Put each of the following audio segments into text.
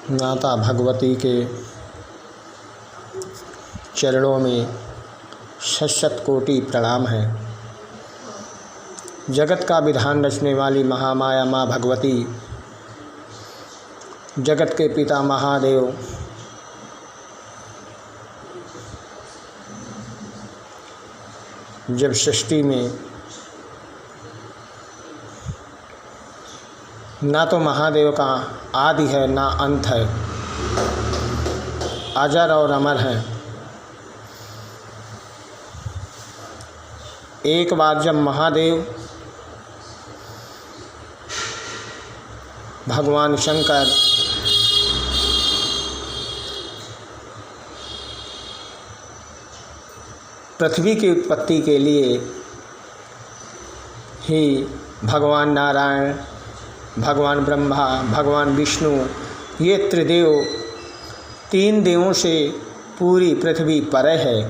माता भगवती के चरणों में शत शत कोटि प्रणाम है। जगत का विधान रचने वाली महामाया माँ भगवती, जगत के पिता महादेव, जब सृष्टि में ना तो महादेव का आदि है ना अंत है, अजर और अमर है। एक बार जब महादेव भगवान शंकर पृथ्वी की उत्पत्ति के लिए ही भगवान नारायण, भगवान ब्रह्मा, भगवान विष्णु, ये त्रिदेव, तीन देवों से पूरी पृथ्वी परे है।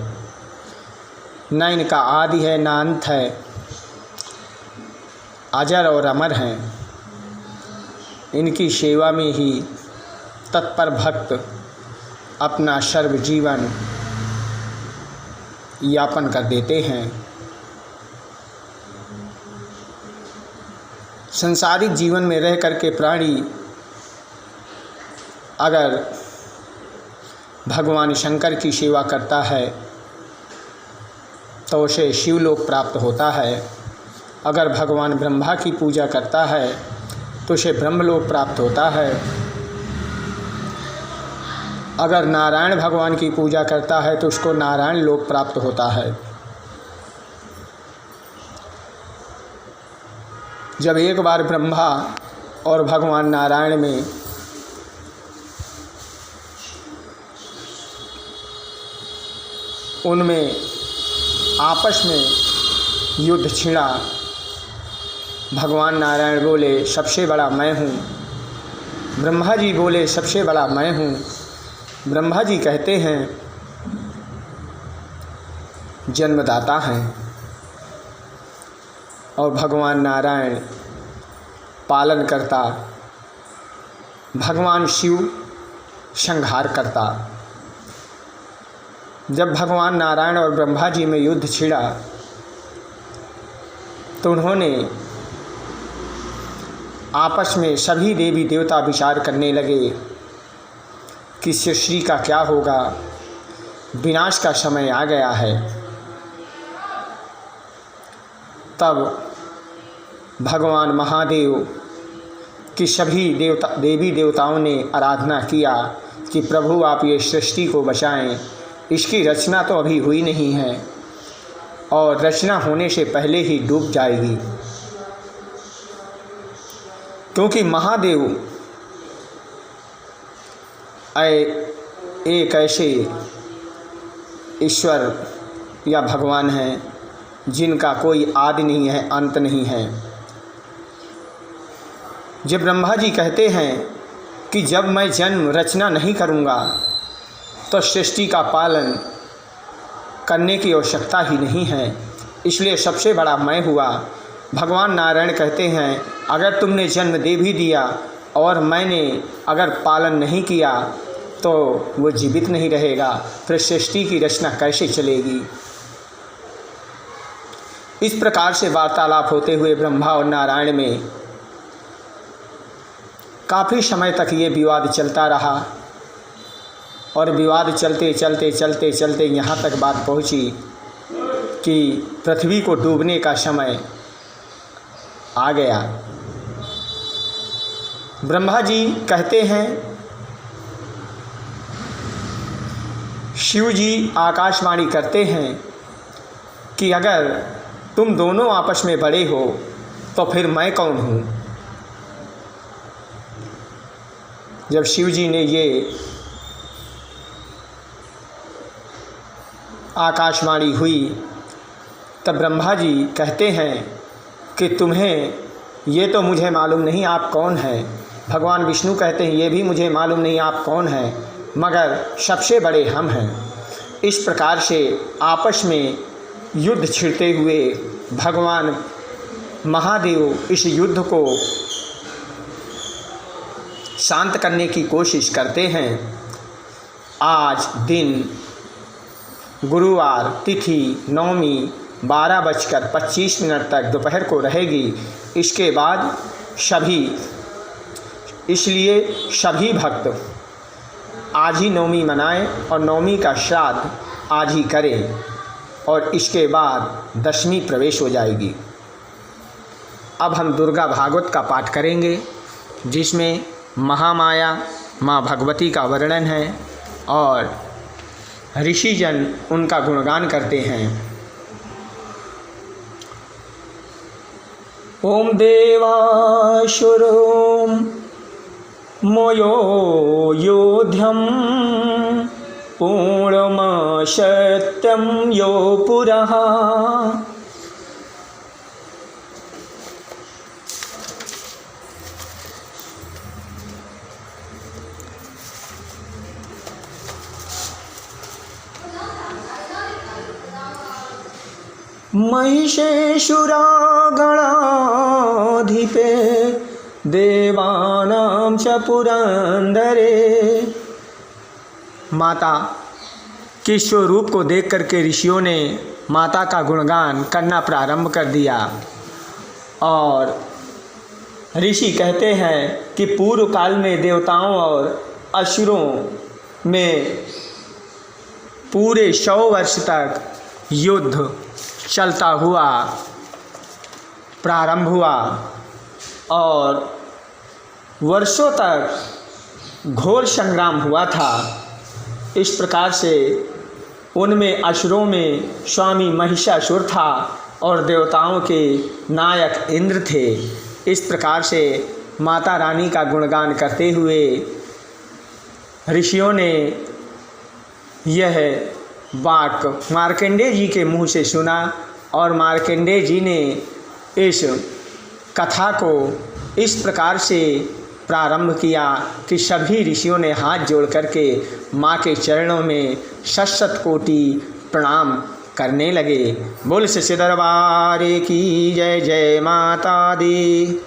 न इनका आदि है न अंत है, अजर और अमर हैं। इनकी सेवा में ही तत्पर भक्त अपना सर्व जीवन यापन कर देते हैं। संसारिक जीवन में रह करके प्राणी अगर भगवान शंकर की सेवा करता है तो उसे शिवलोक प्राप्त होता है। अगर भगवान ब्रह्मा की पूजा करता है तो उसे ब्रह्मलोक प्राप्त होता है। अगर नारायण भगवान की पूजा करता है तो उसको नारायण लोक प्राप्त होता है। जब एक बार ब्रह्मा और भगवान नारायण में उनमें आपस में युद्ध छिड़ा, भगवान नारायण बोले सबसे बड़ा मैं हूँ, ब्रह्मा जी बोले सबसे बड़ा मैं हूँ। ब्रह्मा जी कहते हैं जन्मदाता हैं और भगवान नारायण पालन करता, भगवान शिव संहार करता। जब भगवान नारायण और ब्रह्मा जी में युद्ध छिड़ा तो उन्होंने आपस में सभी देवी देवता विचार करने लगे कि सृष्टि का क्या होगा, विनाश का समय आ गया है। तब भगवान महादेव की सभी देवी देवताओं ने आराधना किया कि प्रभु आप ये सृष्टि को बचाएं, इसकी रचना तो अभी हुई नहीं है और रचना होने से पहले ही डूब जाएगी। क्योंकि महादेव एक ऐसे ईश्वर या भगवान हैं जिनका कोई आदि नहीं है, अंत नहीं है। जब ब्रह्मा जी कहते हैं कि जब मैं जन्म रचना नहीं करूँगा तो सृष्टि का पालन करने की आवश्यकता ही नहीं है, इसलिए सबसे बड़ा मैं हुआ। भगवान नारायण कहते हैं अगर तुमने जन्म दे भी दिया और मैंने अगर पालन नहीं किया तो वो जीवित नहीं रहेगा, फिर सृष्टि की रचना कैसे चलेगी। इस प्रकार से वार्तालाप होते हुए ब्रह्मा और नारायण में काफ़ी समय तक ये विवाद चलता रहा और विवाद चलते चलते चलते चलते यहाँ तक बात पहुँची कि पृथ्वी को डूबने का समय आ गया। ब्रह्मा जी कहते हैं, शिव जी आकाशवाणी करते हैं कि अगर तुम दोनों आपस में बड़े हो तो फिर मैं कौन हूँ। जब शिव जी ने ये आकाशवाणी हुई तब ब्रह्मा जी कहते हैं कि तुम्हें ये तो मुझे मालूम नहीं आप कौन हैं। भगवान विष्णु कहते हैं ये भी मुझे मालूम नहीं आप कौन हैं, मगर सबसे बड़े हम हैं। इस प्रकार से आपस में युद्ध छिड़ते हुए भगवान महादेव इस युद्ध को शांत करने की कोशिश करते हैं। आज दिन गुरुवार, तिथि नवमी 12:25 तक दोपहर को रहेगी। इसके बाद सभी भक्त आज ही नवमी मनाएं और नवमी का श्राद्ध आज ही करें और इसके बाद दशमी प्रवेश हो जाएगी। अब हम दुर्गा भागवत का पाठ करेंगे, जिसमें महामाया माँ भगवती का वर्णन है और ऋषिजन उनका गुणगान करते हैं। ओम देवासुरों मोयो योध्यं पूर्णमसत्यं यो पुरः महिषेशुरागणाधिपे देवानां च पुरंदरे। माता के स्वरूप को देख करके ऋषियों ने माता का गुणगान करना प्रारंभ कर दिया और ऋषि कहते हैं कि पूर्व काल में देवताओं और असुरों में पूरे 100 वर्ष तक युद्ध चलता हुआ प्रारंभ हुआ और वर्षों तक घोर संग्राम हुआ था। इस प्रकार से उनमें असुरों में स्वामी महिषासुर था और देवताओं के नायक इंद्र थे। इस प्रकार से माता रानी का गुणगान करते हुए ऋषियों ने यह वाक्य मार्कंडेय जी के मुँह से सुना और मार्कंडेय जी ने इस कथा को इस प्रकार से प्रारंभ किया कि सभी ऋषियों ने हाथ जोड़ करके माँ के चरणों में शत कोटि प्रणाम करने लगे। बोल सच्चे दरबार की जय। जय माता दी।